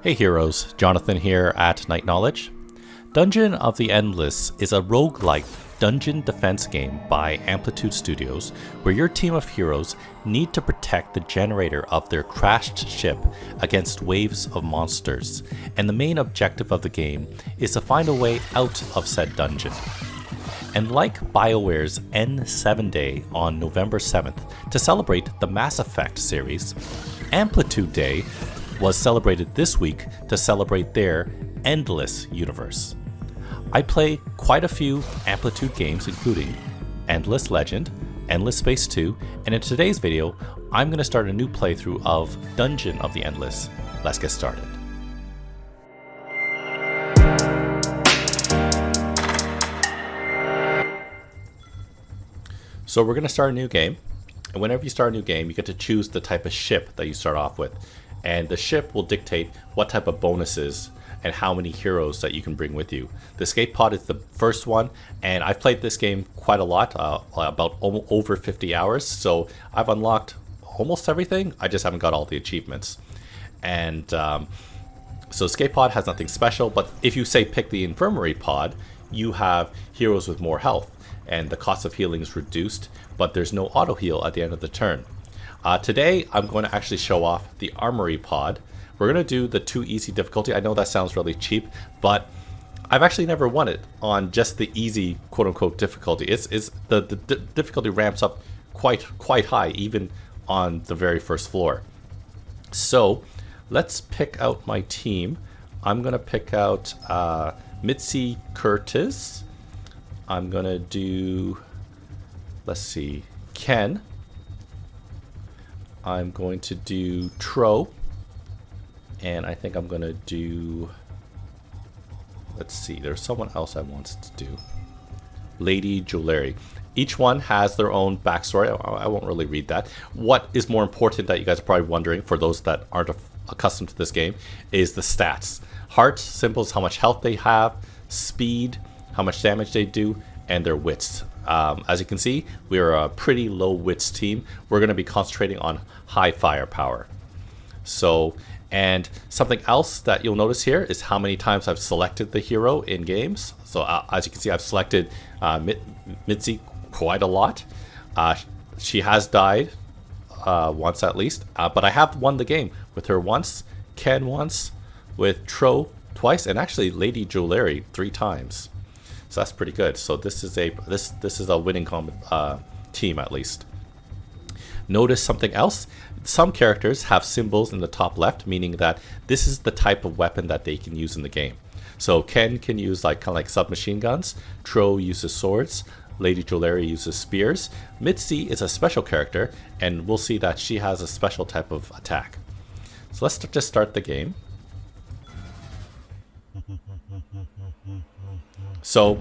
Hey heroes, Jonathan here at Night Knowledge. Dungeon of the Endless is a roguelike dungeon defense game by Amplitude Studios where your team of heroes need to protect the generator of their crashed ship against waves of monsters, and the main objective of the game is to find a way out of said dungeon. And like BioWare's N7 Day on November 7th to celebrate the Mass Effect series, Amplitude Day was celebrated this week to celebrate their Endless universe. I play quite a few Amplitude games, including Endless Legend, Endless Space 2, and in today's video, I'm going to start a new playthrough of Dungeon of the Endless. Let's get started. So we're going to start a new game, and whenever you start a new game, you get to choose the type of ship that you start off with. And the ship will dictate what type of bonuses and how many heroes that you can bring with you. The escape pod is the first one, and I've played this game quite a lot, about over 50 hours, so I've unlocked almost everything. I just haven't got all the achievements. And so escape pod has nothing special, but if you say pick the infirmary pod, you have heroes with more health, and the cost of healing is reduced, but there's no auto heal at the end of the turn. Today, I'm going to actually show off the Armory pod. We're going to do the 2 easy difficulty. I know that sounds really cheap, but I've actually never won it on just the easy quote-unquote difficulty. The difficulty ramps up quite high, even on the very first floor. So let's pick out my team. I'm going to pick out Mitzi Curtis. I'm going to do, let's see, Ken. I'm going to do Tro, and I think I'm going to do, let's see, there's someone else I want to do, Lady Jewelry. Each one has their own backstory. I won't really read that. What is more important that you guys are probably wondering, for those that aren't accustomed to this game, is the stats. Heart symbols how much health they have, speed, how much damage they do, and their wits. As you can see, we're a pretty low wits team. We're going to be concentrating on high firepower. So, and something else that you'll notice here is how many times I've selected the hero in games. So as you can see, I've selected Mitzi quite a lot. She has died once at least, but I have won the game with her once, Ken once, with Tro twice, and actually Lady Jewelry 3 times. So that's pretty good. So this is a winning team at least. Notice something else. Some characters have symbols in the top left, meaning that this is the type of weapon that they can use in the game. So Ken can use kind of like submachine guns. Tro uses swords. Lady Jewelry uses spears. Mitzi is a special character, and we'll see that she has a special type of attack. So let's just start the game. So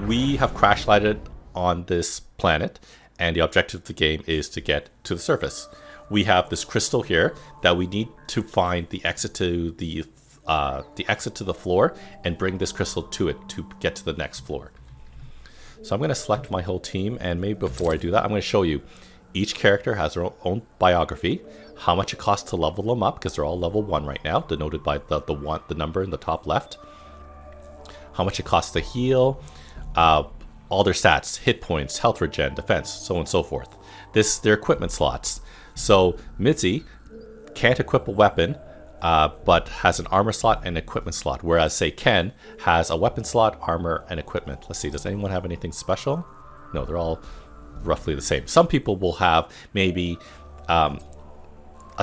we have crash landed on this planet, and the objective of the game is to get to the surface. We have this crystal here that we need to find the exit to the floor and bring this crystal to it to get to the next floor. So I'm going to select my whole team, and maybe before I do that, I'm going to show you each character has their own biography, how much it costs to level them up, because they're all level 1 right now, denoted by the number in the top left. How much it costs to heal, all their stats, hit points, health regen, defense, so on and so forth. Their equipment slots. So Mitzi can't equip a weapon, but has an armor slot and equipment slot, whereas say Ken has a weapon slot, armor, and equipment. Let's see, does anyone have anything special? No, they're all roughly the same. Some people will have maybe a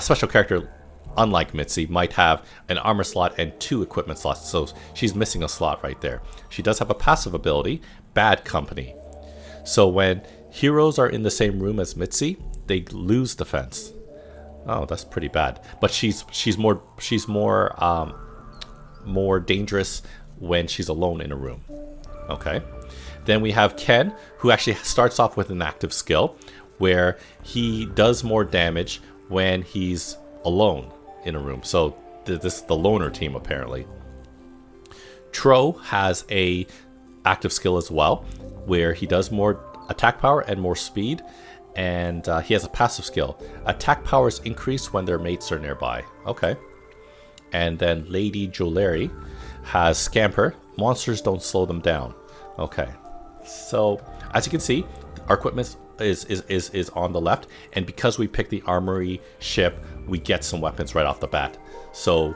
special character. Unlike Mitzi, might have an armor slot and 2 equipment slots, so she's missing a slot right there. She does have a passive ability, Bad Company. So when heroes are in the same room as Mitzi, they lose defense. Oh, that's pretty bad. But she's more dangerous when she's alone in a room. Okay. Then we have Ken, who actually starts off with an active skill, where he does more damage when he's alone in a room. So this is the loner team apparently. Tro has a active skill as well, where he does more attack power and more speed, and he has a passive skill. Attack powers increase when their mates are nearby. Okay. And then Lady Jewelry has Scamper. Monsters don't slow them down. Okay. So as you can see, our equipment is on the left, and because we picked the armory ship, we get some weapons right off the bat. So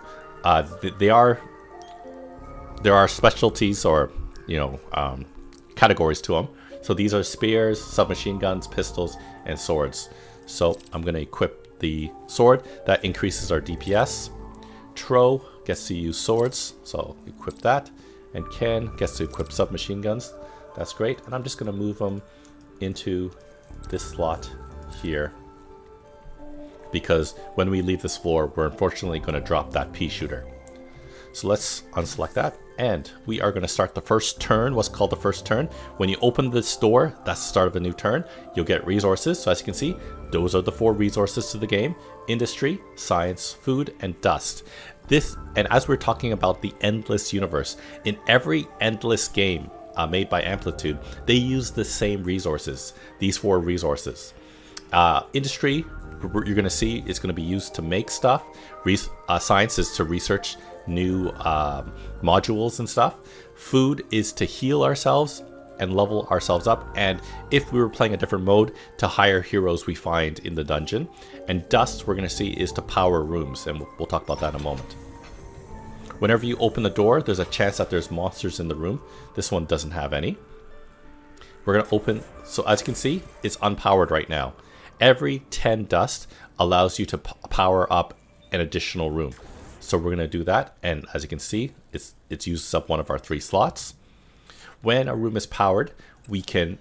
there are specialties, or categories to them. So these are spears, submachine guns, pistols, and swords. So I'm going to equip the sword. That increases our DPS. Tro gets to use swords, so equip that. And Ken gets to equip submachine guns. That's great. And I'm just going to move them into this slot here, because when we leave this floor, we're unfortunately going to drop that pea shooter. So let's unselect that, and we are going to start the first turn, what's called the first turn. When you open this door, that's the start of a new turn. You'll get resources. So as you can see, those are the 4 resources to the game: industry, science, food, and dust. And as we're talking about the endless universe, in every endless game made by Amplitude, they use the same resources, these 4 resources. Industry, you're going to see, is going to be used to make stuff. Science is to research new modules and stuff. Food is to heal ourselves and level ourselves up, and if we were playing a different mode, to hire heroes we find in the dungeon. And dust, we're going to see, is to power rooms, and we'll talk about that in a moment. Whenever you open the door, there's a chance that there's monsters in the room. This one doesn't have any. We're going to open, so as you can see, it's unpowered right now. Every 10 dust allows you to power up an additional room. So we're going to do that, and as you can see, it's uses up one of our 3 slots. When a room is powered, we can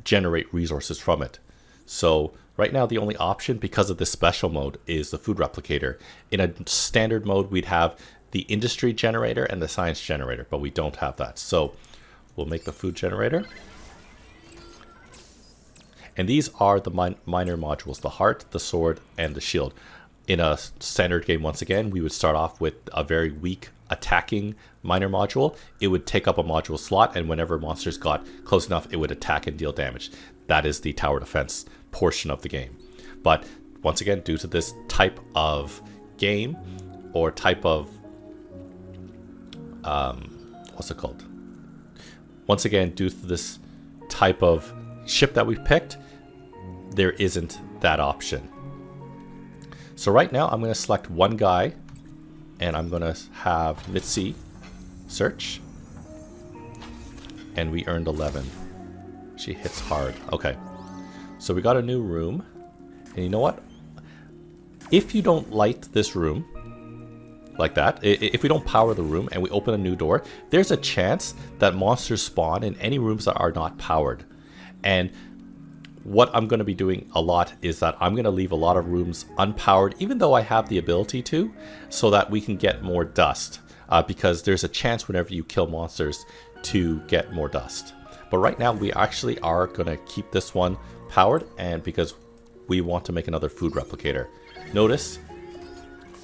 generate resources from it. So right now, the only option, because of this special mode, is the food replicator. In a standard mode, we'd have the industry generator and the science generator, but we don't have that. So we'll make the food generator. And these are the minor modules: the heart, the sword, and the shield. In a standard game, once again, we would start off with a very weak attacking minor module. It would take up a module slot, and whenever monsters got close enough, it would attack and deal damage. That is the tower defense portion of the game. But once again, due to this type of game, or type of what's it called? Once again, due to this type of ship that we've picked, there isn't that option. So right now, I'm going to select one guy, and I'm going to have Mitzi search, and we earned 11. She hits hard. Okay, so we got a new room, and you know what? If you don't light this room like that, if we don't power the room and we open a new door, there's a chance that monsters spawn in any rooms that are not powered. And what I'm going to be doing a lot is that I'm going to leave a lot of rooms unpowered, even though I have the ability to, so that we can get more dust, because there's a chance whenever you kill monsters to get more dust. But right now we actually are going to keep this one powered, and because we want to make another food replicator. Notice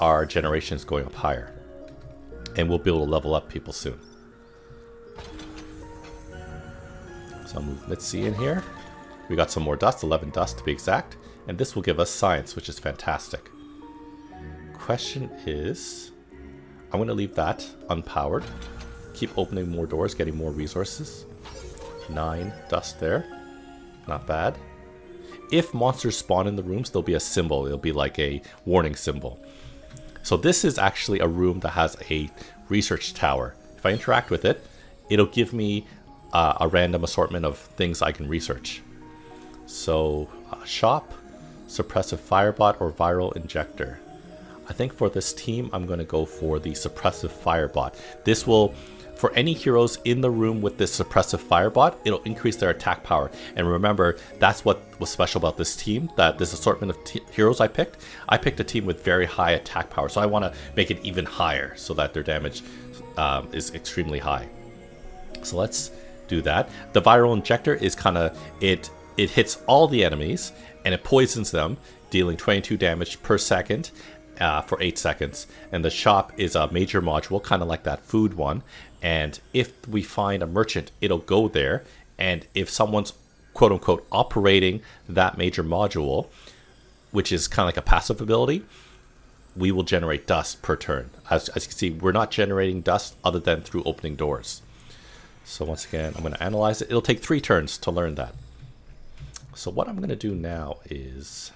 our generation is going up higher, and we'll be able to level up people soon. So I'll move Mitzi in here. We got some more dust, 11 dust to be exact, and this will give us science, which is fantastic. Question is, I'm going to leave that unpowered. Keep opening more doors, getting more resources. 9 dust there. Not bad. If monsters spawn in the rooms, there'll be a symbol. It'll be like a warning symbol. So this is actually a room that has a research tower. If I interact with it, it'll give me a random assortment of things I can research. So shop, suppressive firebot, or viral injector. I think for this team, I'm going to go for the suppressive firebot. This will, for any heroes in the room with this suppressive firebot, it'll increase their attack power. And remember, that's what was special about this team, that this assortment of heroes I picked. I picked a team with very high attack power, so I want to make it even higher so that their damage is extremely high. So let's do that. The viral injector is kind of, it hits all the enemies and it poisons them, dealing 22 damage per second for 8 seconds. And the shop is a major module, kind of like that food one. And if we find a merchant, it'll go there. And if someone's quote unquote operating that major module, which is kind of like a passive ability, we will generate dust per turn. As you can see, we're not generating dust other than through opening doors. So once again, I'm going to analyze it. It'll take 3 turns to learn that. So what I'm going to do now is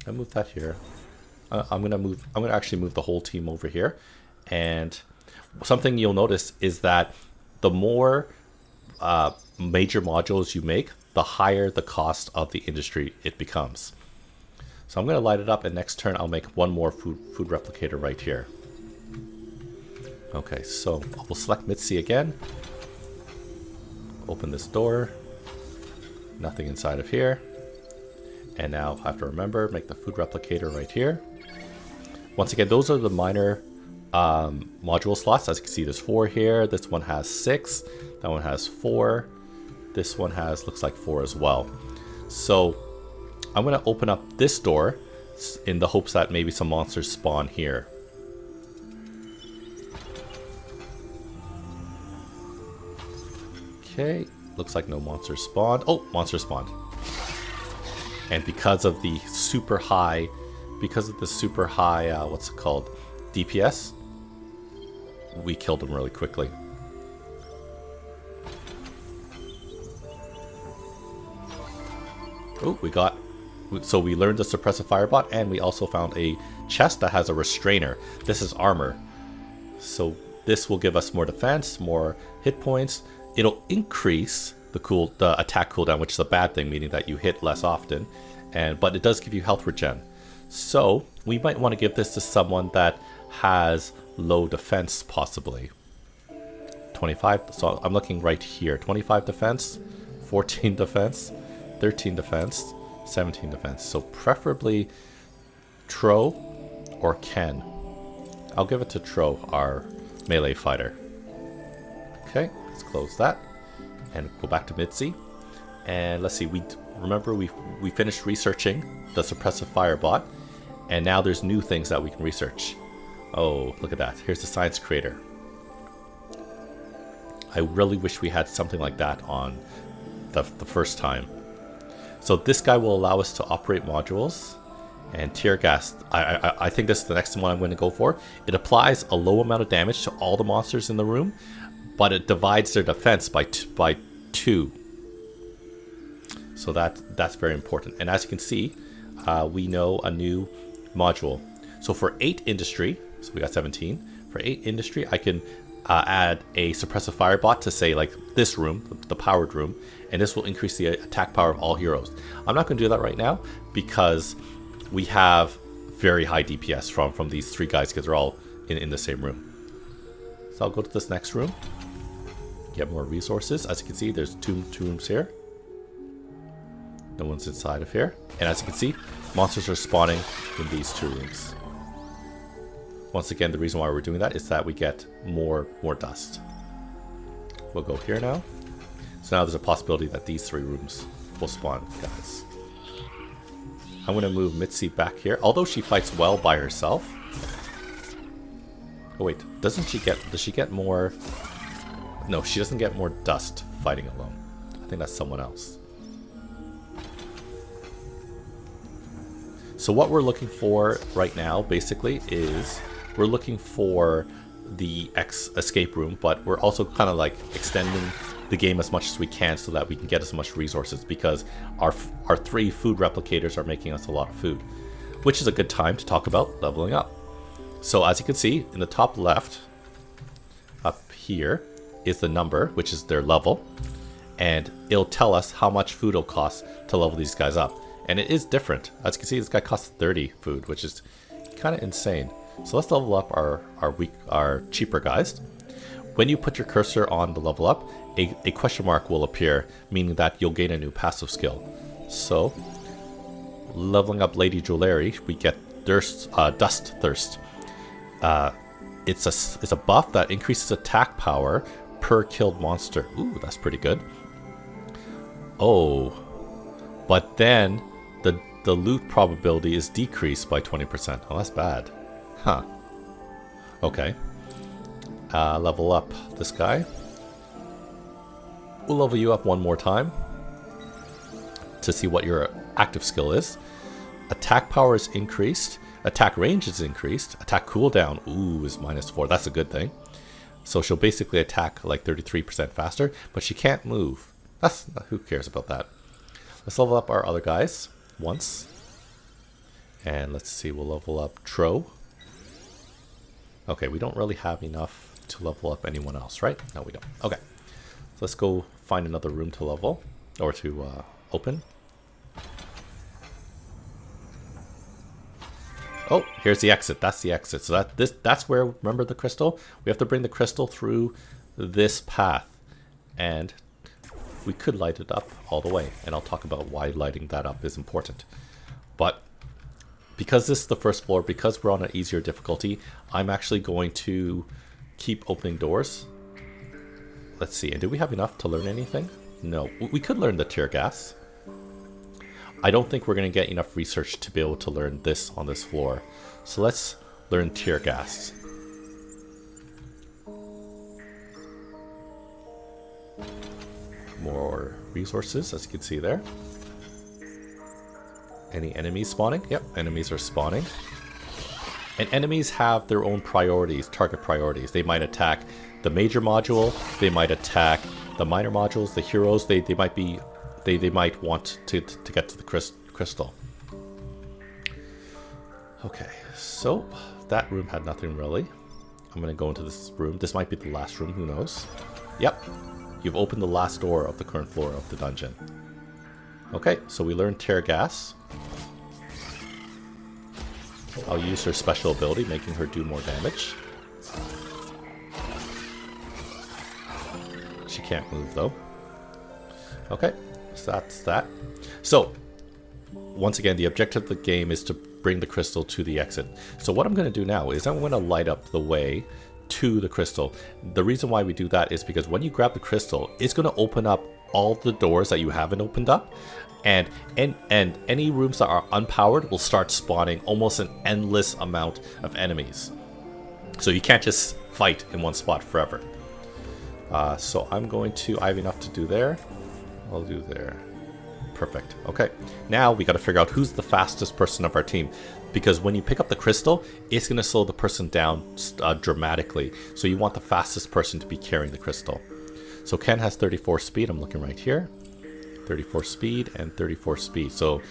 I move that here. I'm going to actually move the whole team over here. And something you'll notice is that the more major modules you make, the higher the cost of the industry it becomes. So I'm going to light it up, and next turn I'll make one more food replicator right here. Okay, so we'll select Mitzi again. Open this door. Nothing inside of here. And now I have to remember, make the food replicator right here. Once again, those are the minor module slots. As you can see, there's 4 here. This one has 6. That one has 4. This one has, looks like 4 as well. So I'm going to open up this door in the hopes that maybe some monsters spawn here. Okay, looks like no monsters spawned. Oh, monster spawned. And because of the super high, what's it called, DPS, we killed them really quickly. Oh, so we learned the suppressive firebot, and we also found a chest that has a restrainer. This is armor. So this will give us more defense, more hit points. It'll increase the attack cooldown, which is a bad thing, meaning that you hit less often. But it does give you health regen. So we might want to give this to someone that has low defense, possibly. 25. So I'm looking right here. 25 defense, 14 defense, 13 defense, 17 defense. So preferably Tro or Ken. I'll give it to Tro, our melee fighter. Okay, let's close that and go back to Mitzi. And let's see, remember we finished researching the suppressive firebot, and now there's new things that we can research. Oh, look at that. Here's the science creator. I really wish we had something like that on the first time. So this guy will allow us to operate modules. And tear gas, I think this is the next one I'm going to go for. It applies a low amount of damage to all the monsters in the room, but it divides their defense by 2. So that's very important. And as you can see, we know a new module. So for 8 industry, so we got 17. For 8 industry, I can add a suppressive firebot to, say, like this room, the powered room, and this will increase the attack power of all heroes. I'm not going to do that right now because we have very high DPS from these 3 guys because they're all in the same room. So I'll go to this next room, get more resources. As you can see, there's two rooms here. No one's inside of here. And as you can see, monsters are spawning in these 2 rooms. Once again, the reason why we're doing that is that we get more dust. We'll go here now. So now there's a possibility that these 3 rooms will spawn guys. I'm going to move Mitzi back here. Although she fights well by herself. Oh wait, does she get more? No, she doesn't get more dust fighting alone. I think that's someone else. So what we're looking for right now, basically, is we're looking for the escape room, but we're also kind of like extending the game as much as we can so that we can get as much resources, because our 3 food replicators are making us a lot of food, which is a good time to talk about leveling up. So as you can see in the top left up here is the number, which is their level, and it'll tell us how much food it'll cost to level these guys up. And it is different. As you can see, this guy costs 30 food, which is kind of insane. So let's level up our cheaper guys. When you put your cursor on the level up, a question mark will appear, meaning that you'll gain a new passive skill. So, leveling up Lady Jewelry, we get Dust Thirst. It's a buff that increases attack power per killed monster. Ooh, that's pretty good. Oh, but then the loot probability is decreased by 20%. Oh, that's bad. Huh. Okay. Level up this guy. We'll level you up one more time to see what your active skill is. Attack power is increased Attack range is increased. Attack cooldown, ooh, is -4. That's a good thing. So she'll basically attack like 33% faster, but she can't move. Who cares about that? Let's level up our other guys once. And let's see, we'll level up Tro. Okay, we don't really have enough to level up anyone else, right? No, we don't. Okay, so let's go find another room to level, or to open. Oh, here's the exit. That's the exit. So that's where, remember the crystal? We have to bring the crystal through this path. And we could light it up all the way. And I'll talk about why lighting that up is important. But because this is the first floor, because we're on an easier difficulty, I'm actually going to keep opening doors. Let's see. And do we have enough to learn anything? No. We could learn the tear gas. I don't think we're going to get enough research to be able to learn this on this floor. So let's learn tear gas. More resources, as you can see there. Any enemies spawning? Yep, enemies are spawning. And enemies have their own priorities, target priorities. They might attack the major module, they might attack the minor modules, the heroes, they might want to get to the crystal. Okay, so that room had nothing really. I'm going to go into this room. This might be the last room, who knows? Yep, you've opened the last door of the current floor of the dungeon. Okay, so we learned tear gas. I'll use her special ability, making her do more damage. She can't move though. Okay. So that's that. So, once again, the objective of the game is to bring the crystal to the exit. So what I'm going to do now is I'm going to light up the way to the crystal. The reason why we do that is because when you grab the crystal, it's going to open up all the doors that you haven't opened up. And any rooms that are unpowered will start spawning almost an endless amount of enemies. So you can't just fight in one spot forever. So I have enough to do there. I'll do there. Perfect. Okay. Now we got to figure out who's the fastest person of our team. Because when you pick up the crystal, it's going to slow the person down dramatically. So you want the fastest person to be carrying the crystal. So Ken has 34 speed. I'm looking right here. 34 speed and 34 speed. So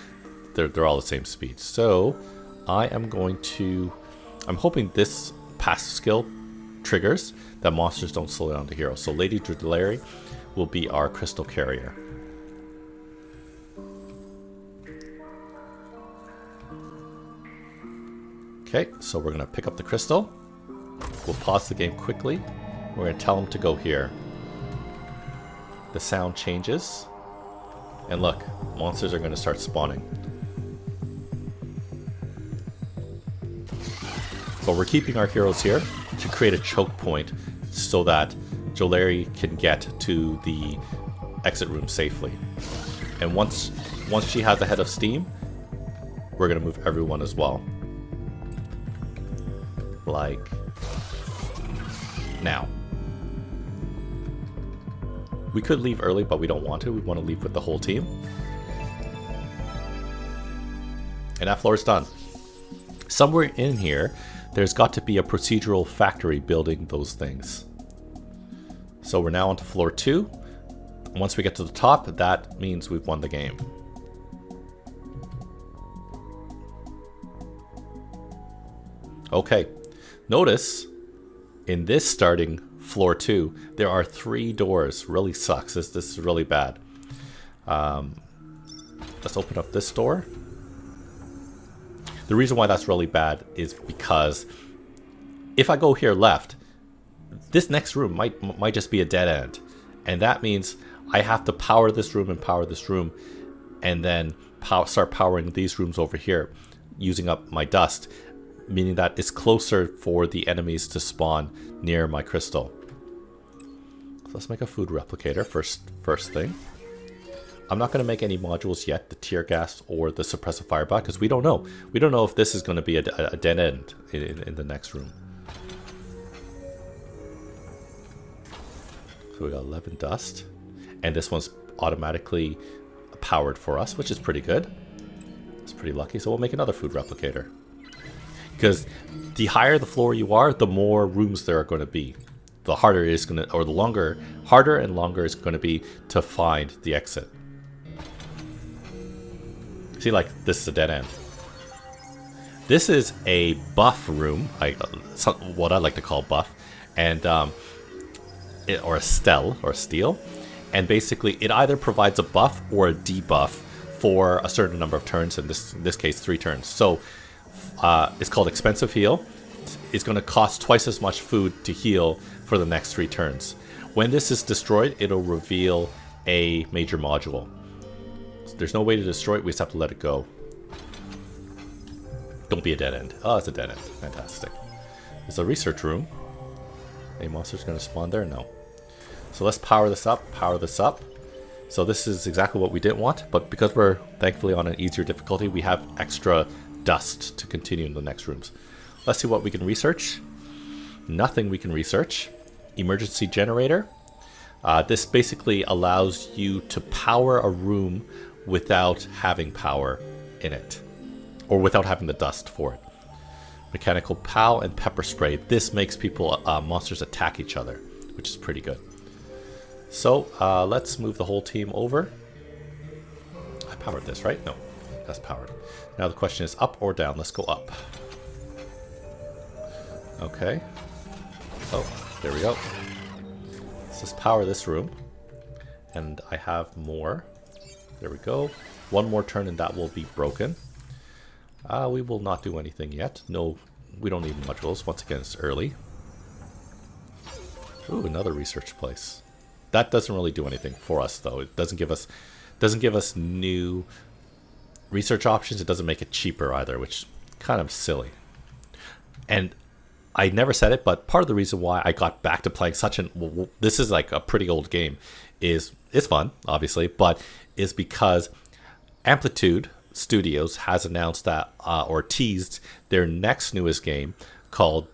they're all the same speed. So I'm hoping this passive skill triggers that monsters don't slow down the hero. So Lady Drudleri will be our crystal carrier. Okay, so we're going to pick up the crystal. We'll pause the game quickly. We're going to tell him to go here. The sound changes. And look, monsters are going to start spawning. But we're keeping our heroes here to create a choke point so that Drudleri can get to the exit room safely. And once she has a head of steam, we're going to move everyone as well. Like now. We could leave early, but we don't want to. We want to leave with the whole team. And that floor is done. Somewhere in here, there's got to be a procedural factory building those things. So we're now on to floor 2. Once we get to the top, that means we've won the game. Okay. Notice, in this starting floor 2, there are 3 doors. Really sucks. This is really bad. Let's open up this door. The reason why that's really bad is because if I go here left, this next room might just be a dead end. And that means I have to power this room and then start powering these rooms over here, using up my dust, meaning that it's closer for the enemies to spawn near my crystal. So let's make a food replicator first thing. I'm not going to make any modules yet, the tear gas or the suppressive fireball, because we don't know. We don't know if this is going to be a dead end in the next room. So we got 11 dust, and this one's automatically powered for us, which is pretty good. It's pretty lucky. So we'll make another food replicator. Because the higher the floor you are, the more rooms there are going to be. The harder it is going to, or the harder and longer it's going to be to find the exit. See, like, this is a dead end. This is a buff room, what I like to call buff, and or a steel, and basically it either provides a buff or a debuff for a certain number of turns. In this case, 3 turns. So it's called expensive heal. It's going to cost twice as much food to heal for the next 3 turns. When this is destroyed, it'll reveal a major module. So there's no way to destroy it. We just have to let it go. Don't be a dead end. Oh, it's a dead end. Fantastic. There's a research room. Any monsters going to spawn there? No. So let's power this up. Power this up. So this is exactly what we didn't want, but because we're thankfully on an easier difficulty, we have extra dust to continue in the next rooms. Let's see what we can research. Nothing we can research. Emergency generator. This basically allows you to power a room without having power in it, or without having the dust for it. Mechanical POW and pepper spray. This makes monsters attack each other, which is pretty good. So let's move the whole team over. I powered this, right? No, that's powered. Now the question is up or down. Let's go up. Okay. Oh, there we go. Let's just power this room. And I have more. There we go. One more turn and that will be broken. We will not do anything yet. No, we don't need modules. Once again, it's early. Ooh, another research place. That doesn't really do anything for us, though. It doesn't give us new research options. It doesn't make it cheaper either, which is kind of silly. And I never said it, but part of the reason why I got back to playing this is like a pretty old game, is it's fun, obviously, but is because Amplitude Studios has announced that, or teased their next newest game called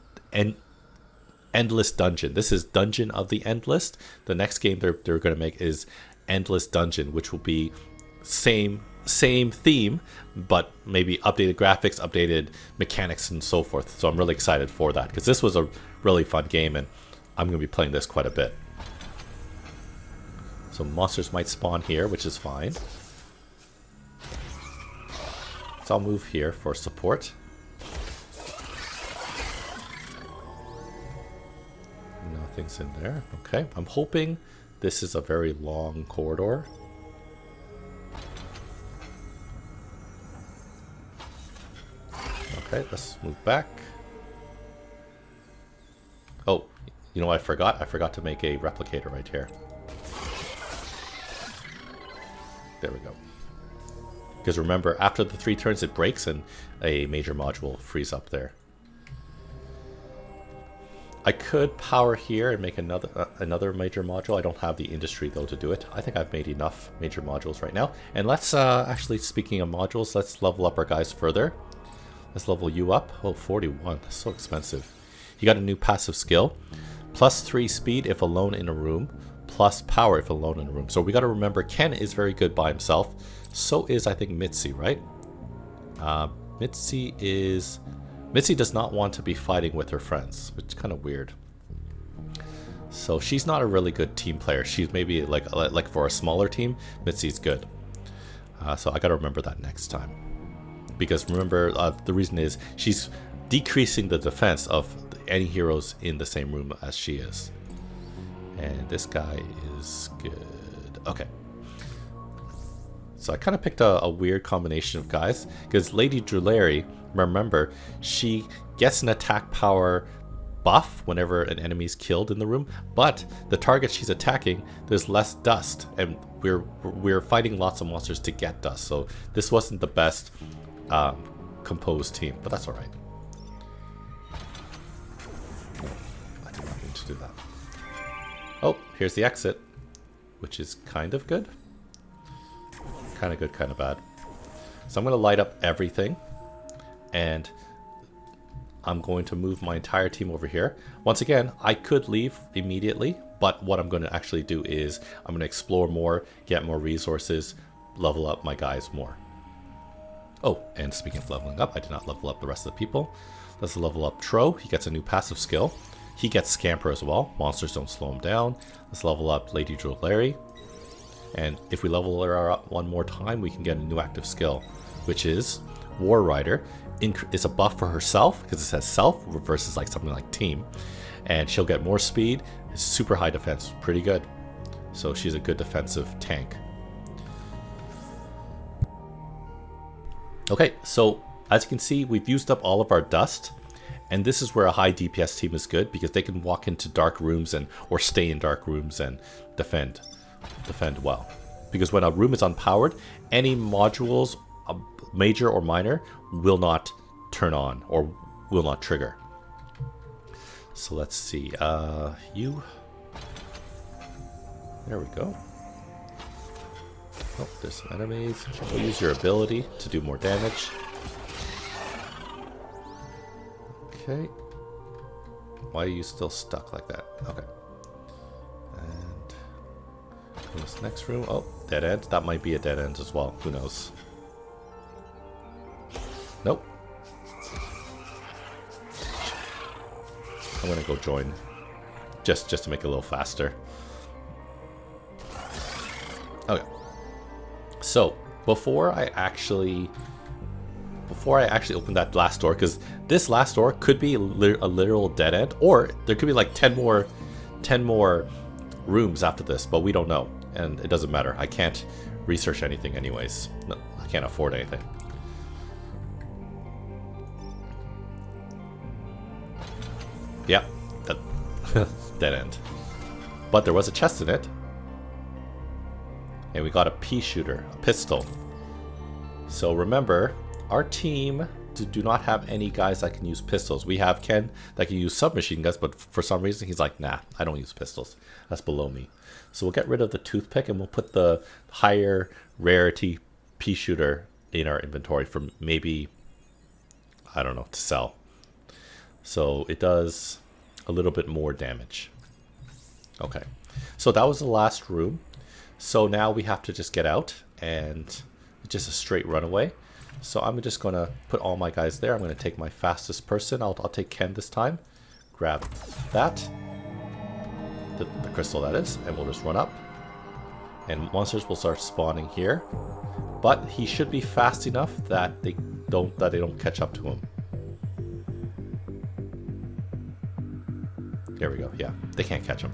Endless Dungeon. This is Dungeon of the Endless. The next game they're going to make is Endless Dungeon, which will be same theme, but maybe updated graphics, updated mechanics, and so forth. So I'm really excited for that, because this was a really fun game, and I'm going to be playing this quite a bit. So monsters might spawn here, which is fine. So I'll move here for support. Nothing's in there. Okay, I'm hoping this is a very long corridor. Okay, let's move back. Oh, you know what I forgot? I forgot to make a replicator right here. There we go. Because remember, after the 3 turns it breaks and a major module frees up there. I could power here and make another major module. I don't have the industry though to do it. I think I've made enough major modules right now. And let's actually, speaking of modules, let's level up our guys further. Let's level you up. Oh, 41. That's so expensive. You got a new passive skill. +3 speed if alone in a room. Plus power if alone in a room. So we got to remember, Ken is very good by himself. So is, I think, Mitzi, right? Mitzi does not want to be fighting with her friends, which is kind of weird. So she's not a really good team player. She's maybe like for a smaller team, Mitzi's good. So I got to remember that next time. Because remember, the reason is she's decreasing the defense of any heroes in the same room as she is. And this guy is good. Okay. So I kind of picked a weird combination of guys. Because Lady Jewelry, remember, she gets an attack power buff whenever an enemy is killed in the room. But the target she's attacking, there's less dust. And we're fighting lots of monsters to get dust. So this wasn't the best composed team. But that's alright. I did not mean to do that. Oh, here's the exit, which is kind of good. Kind of good, kind of bad. So I'm going to light up everything, and I'm going to move my entire team over here. Once again, I could leave immediately, but what I'm going to actually do is I'm going to explore more, get more resources, level up my guys more. Oh, and speaking of leveling up, I did not level up the rest of the people. Let's level up Tro. He gets a new passive skill. He gets Scamper as well. Monsters don't slow him down. Let's level up Lady Jewelry. And if we level her up one more time, we can get a new active skill, which is War Rider. It's a buff for herself because it says self versus like something like team. And she'll get more speed. It's super high defense. Pretty good. So she's a good defensive tank. Okay, so as you can see, we've used up all of our dust. And this is where a high DPS team is good because they can walk into dark rooms or stay in dark rooms and defend well. Because when a room is unpowered, any modules, major or minor, will not turn on or will not trigger. So let's see. You. There we go. Oh, there's some enemies. We'll use your ability to do more damage. Okay. Why are you still stuck like that? Okay. And in this next room, oh, dead end. That might be a dead end as well. Who knows? Nope. I'm gonna go join, just to make it a little faster. Okay. So before I actually open that last door, because this last door could be a literal dead end, or there could be like 10 more rooms after this, but we don't know, and it doesn't matter. I can't research anything anyways. No, I can't afford anything. Yep, dead end. But there was a chest in it. And we got a pea shooter, a pistol. So remember, our team do not have any guys that can use pistols. We have Ken that can use submachine guns, but for some reason he's like, nah, I don't use pistols. That's below me. So we'll get rid of the toothpick and we'll put the higher rarity pea shooter in our inventory for maybe, I don't know, to sell. So it does a little bit more damage. Okay, so that was the last room. So now we have to just get out and just a straight runaway. So I'm just going to put all my guys there. I'm going to take my fastest person. I'll take Ken this time. Grab that. The crystal, that is. And we'll just run up. And monsters will start spawning here. But he should be fast enough that they don't catch up to him. There we go. Yeah, they can't catch him.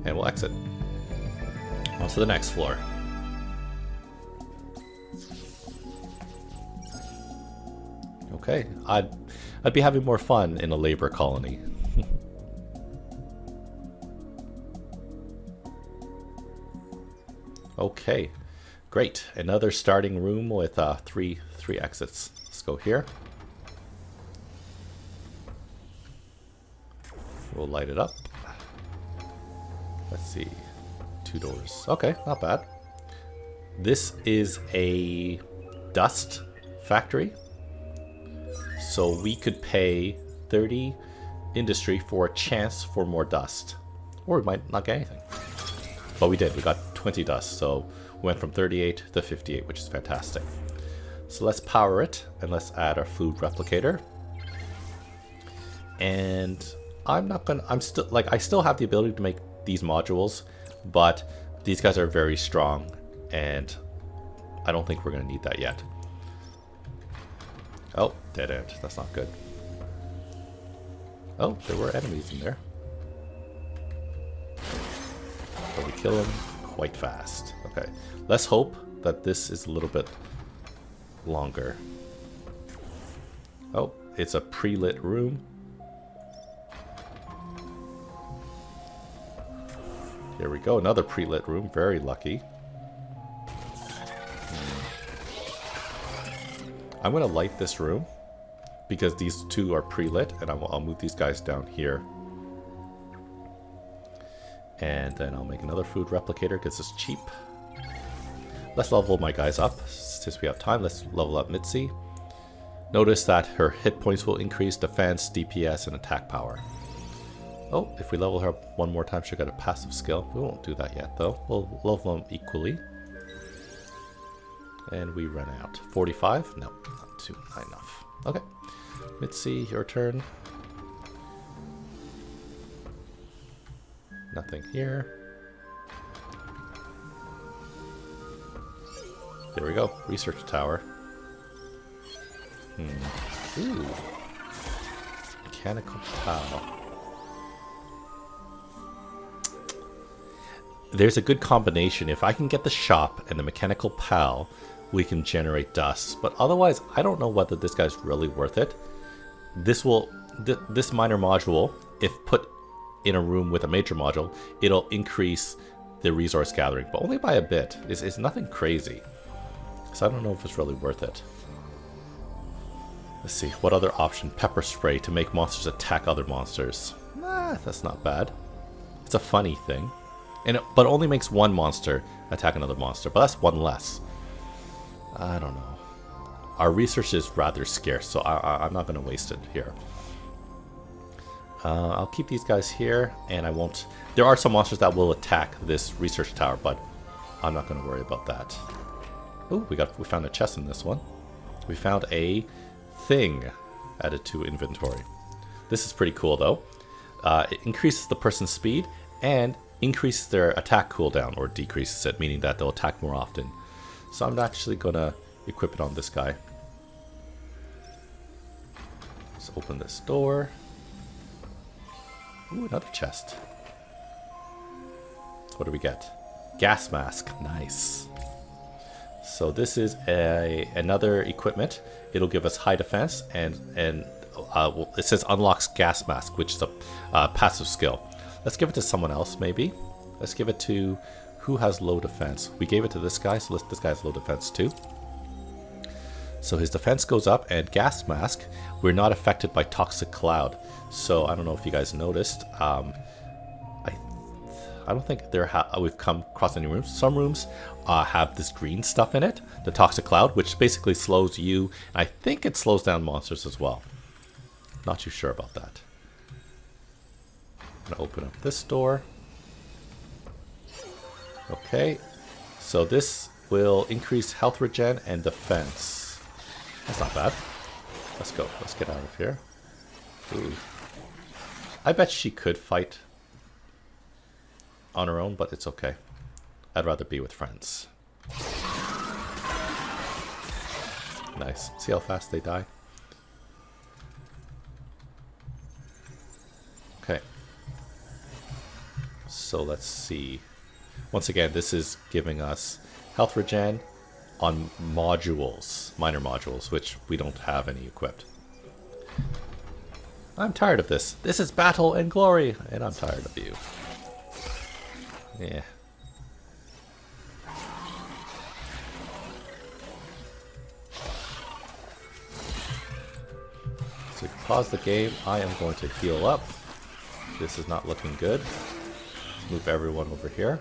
And we'll exit. On to the next floor. Okay, I'd be having more fun in a labor colony. Okay, great. Another starting room with three exits. Let's go here. We'll light it up. Let's see. 2 doors. Okay, not bad. This is a dust factory. So we could pay 30 industry for a chance for more dust. Or we might not get anything. But we did. We got 20 dust. So we went from 38 to 58, which is fantastic. So let's power it and let's add our food replicator. And I still have the ability to make these modules, but these guys are very strong and I don't think we're going to need that yet. Oh, dead end. That's not good. Oh, there were enemies in there. But we kill them quite fast. Okay, let's hope that this is a little bit longer. Oh, it's a pre-lit room. There we go, another pre-lit room. Very lucky. I'm going to light this room because these two are pre-lit, and I'll move these guys down here. And then I'll make another food replicator because it's cheap. Let's level my guys up since we have time. Let's level up Mitzi. Notice that her hit points will increase, defense, DPS, and attack power. Oh, if we level her up one more time, she'll get a passive skill. We won't do that yet, though. We'll level them equally. And we run out. 45? No, not too high enough. Okay. Mitzi, your turn. Nothing here. There we go. Research tower. Ooh. Mechanical pal. There's a good combination. If I can get the shop and the mechanical pal, we can generate dust. But otherwise, I don't know whether this guy's really worth it. This minor module, if put in a room with a major module, it'll increase the resource gathering, but only by a bit. It's nothing crazy. So I don't know if it's really worth it. Let's see, what other option? Pepper spray to make monsters attack other monsters. That's not bad. It's a funny thing. But only makes one monster attack another monster, but that's one less. I don't know. Our research is rather scarce, so I'm not going to waste it here. I'll keep these guys here, and I won't... There are some monsters that will attack this research tower, but I'm not going to worry about that. Oh, we found a chest in this one. We found a thing added to inventory. This is pretty cool, though. It increases the person's speed and increases their attack cooldown, or decreases it, meaning that they'll attack more often. So I'm actually going to equip it on this guy. Let's open this door. Ooh, another chest. What do we get? Gas mask. Nice. So this is another equipment. It'll give us high defense, and it says unlocks gas mask, which is a passive skill. Let's give it to someone else, maybe. Let's give it to... Who has low defense? We gave it to this guy, so this guy has low defense too. So his defense goes up, and gas mask, we're not affected by toxic cloud. So I don't know if you guys noticed. I don't think we've come across any rooms. Some rooms have this green stuff in it, the toxic cloud, which basically slows you. And I think it slows down monsters as well. Not too sure about that. I'm gonna open up this door. Okay, so this will increase health regen and defense. That's not bad. Let's go. Let's get out of here. Ooh. I bet she could fight on her own, but it's okay. I'd rather be with friends. Nice. See how fast they die? Okay. So let's see. Once again, this is giving us health regen on modules, minor modules, which we don't have any equipped. I'm tired of this. This is battle and glory, and I'm tired of you. Yeah. So pause the game. I am going to heal up. This is not looking good. Let's move everyone over here.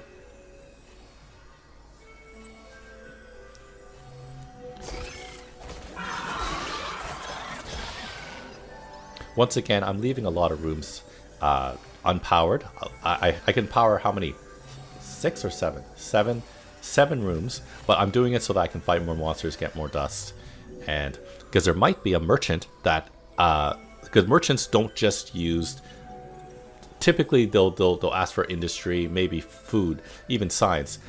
Once again, I'm leaving a lot of rooms unpowered. I can power how many? 6 or 7? 7 rooms, but I'm doing it so that I can fight more monsters, get more dust, and because there might be a merchant that because merchants don't just use. Typically, they'll ask for industry, maybe food, even science.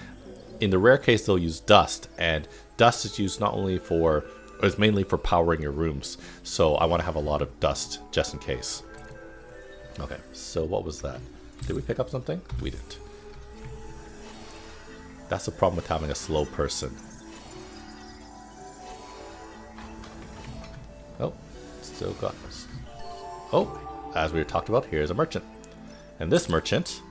In the rare case, they'll use dust, and dust is used not only for, it's mainly for powering your rooms. So I want to have a lot of dust just in case. Okay, so what was that? Did we pick up something? We didn't. That's the problem with having a slow person. Oh, still got this. Oh, as we talked about, here's a merchant. And this merchant,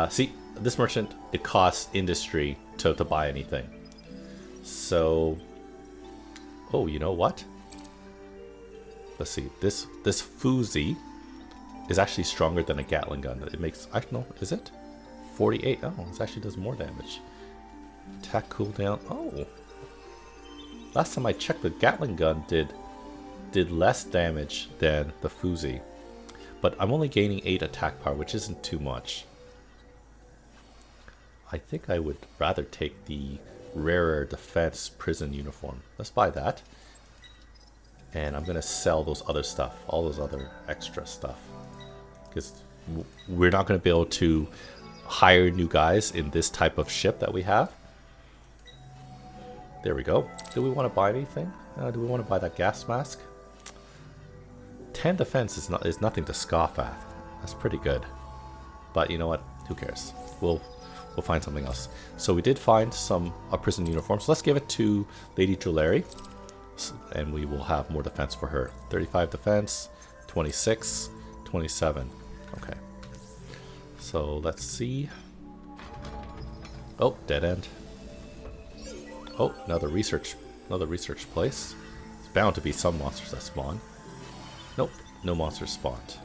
see, this merchant, it costs industry to buy anything. So, oh, you know what? Let's see, this Fuzzy is actually stronger than a Gatling gun. It makes, actually, no, is it? 48. Oh, this actually does more damage. Attack cooldown. Oh. Last time I checked, the Gatling gun did less damage than the Fuzzy. But I'm only gaining 8 attack power, which isn't too much. I think I would rather take the rarer defense prison uniform. Let's buy that. And I'm gonna sell those other stuff, all those other extra stuff, because we're not gonna be able to hire new guys in this type of ship that we have. There we go. Do we want to buy anything? Do we want to buy that gas mask? 10 defense is nothing to scoff at. That's pretty good. But you know what? Who cares? We'll find something else. So we did find a prison uniform. So let's give it to Lady Jewelry. And we will have more defense for her. 35 defense, 26, 27. Okay. So let's see. Oh, dead end. Oh, another research place. It's bound to be some monsters that spawn. Nope, no monsters spawned.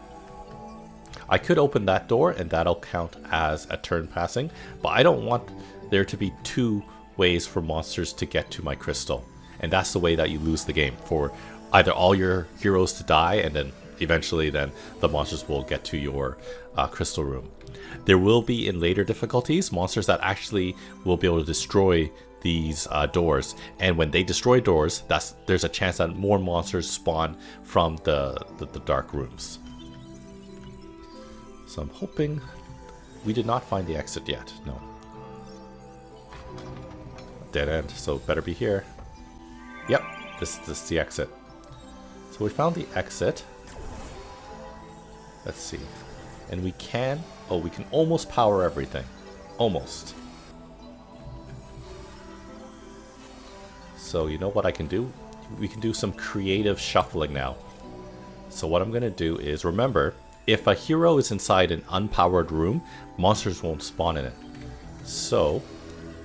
I could open that door and that'll count as a turn passing, but I don't want there to be 2 ways for monsters to get to my crystal. And that's the way that you lose the game, for either all your heroes to die and then eventually then the monsters will get to your crystal room. There will be in later difficulties monsters that actually will be able to destroy these doors, and when they destroy doors, there's a chance that more monsters spawn from the dark rooms. So I'm hoping we did not find the exit yet. No. Dead end, so it better be here. Yep, this is the exit. So we found the exit. Let's see. And we can almost power everything. Almost. So you know what I can do? We can do some creative shuffling now. So what I'm going to do is, remember, if a hero is inside an unpowered room, monsters won't spawn in it. So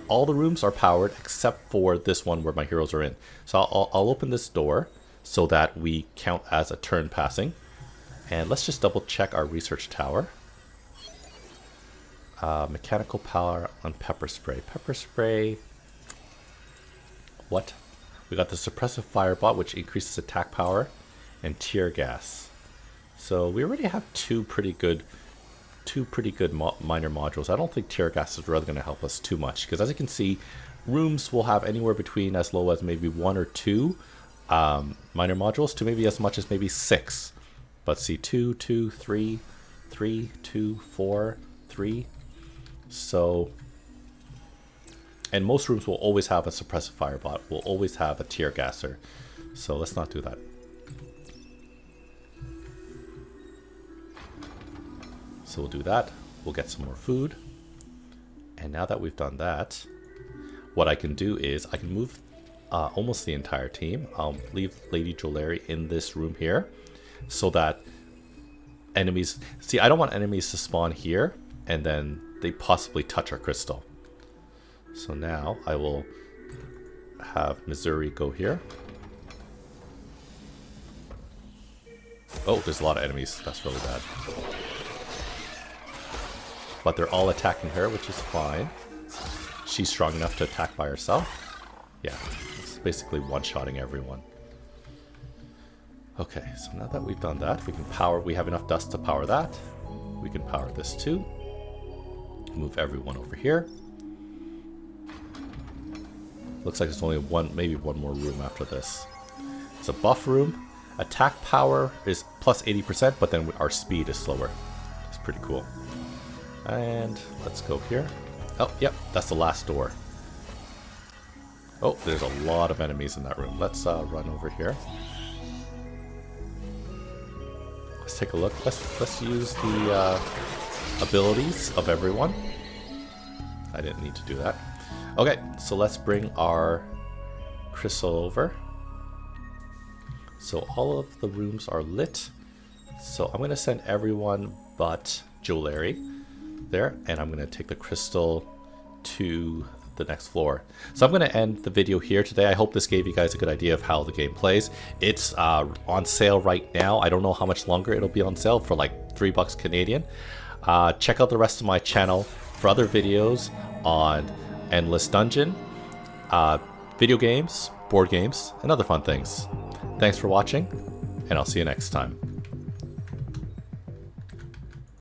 all the rooms are powered except for this one where my heroes are in. So I'll open this door so that we count as a turn passing. And let's just double check our research tower. Mechanical power on pepper spray. Pepper spray. What? We got the suppressive firebot, which increases attack power, and tear gas. So we already have two pretty good minor modules. I don't think tear gas is really going to help us too much, because as you can see, rooms will have anywhere between as low as maybe 1 or 2 minor modules to maybe as much as maybe 6. But see, 2, 2, 3, 3, 2, 4, 3. So, and most rooms will always have a suppressive firebot. Will always have a tear gasser. So let's not do that. So we'll do that. We'll get some more food. And now that we've done that, what I can do is I can move almost the entire team. I'll leave Lady Jewelry in this room here so that enemies... See, I don't want enemies to spawn here and then they possibly touch our crystal. So now I will have Missouri go here. Oh, there's a lot of enemies. That's really bad. But they're all attacking her, which is fine. She's strong enough to attack by herself. Yeah, it's basically one-shotting everyone. Okay, so now that we've done that, we can power... We have enough dust to power that. We can power this too. Move everyone over here. Looks like there's only one, maybe one more room after this. It's a buff room. Attack power is plus 80%, but then our speed is slower. It's pretty cool. And let's go here. Oh, yep, that's the last door. Oh, there's a lot of enemies in that room. Let's run over here. Let's take a look. Let's use the abilities of everyone. I didn't need to do that. Okay, so let's bring our crystal over. So all of the rooms are lit. So I'm going to send everyone but Jewelry there, and I'm going to take the crystal to the next floor. So I'm going to end the video here today. I hope this gave you guys a good idea of how the game plays. It's on sale right now. I don't know how much longer it'll be on sale, for like $3 Canadian. Check out the rest of my channel for other videos on Endless Dungeon, video games, board games, and other fun things. Thanks for watching, and I'll see you next time.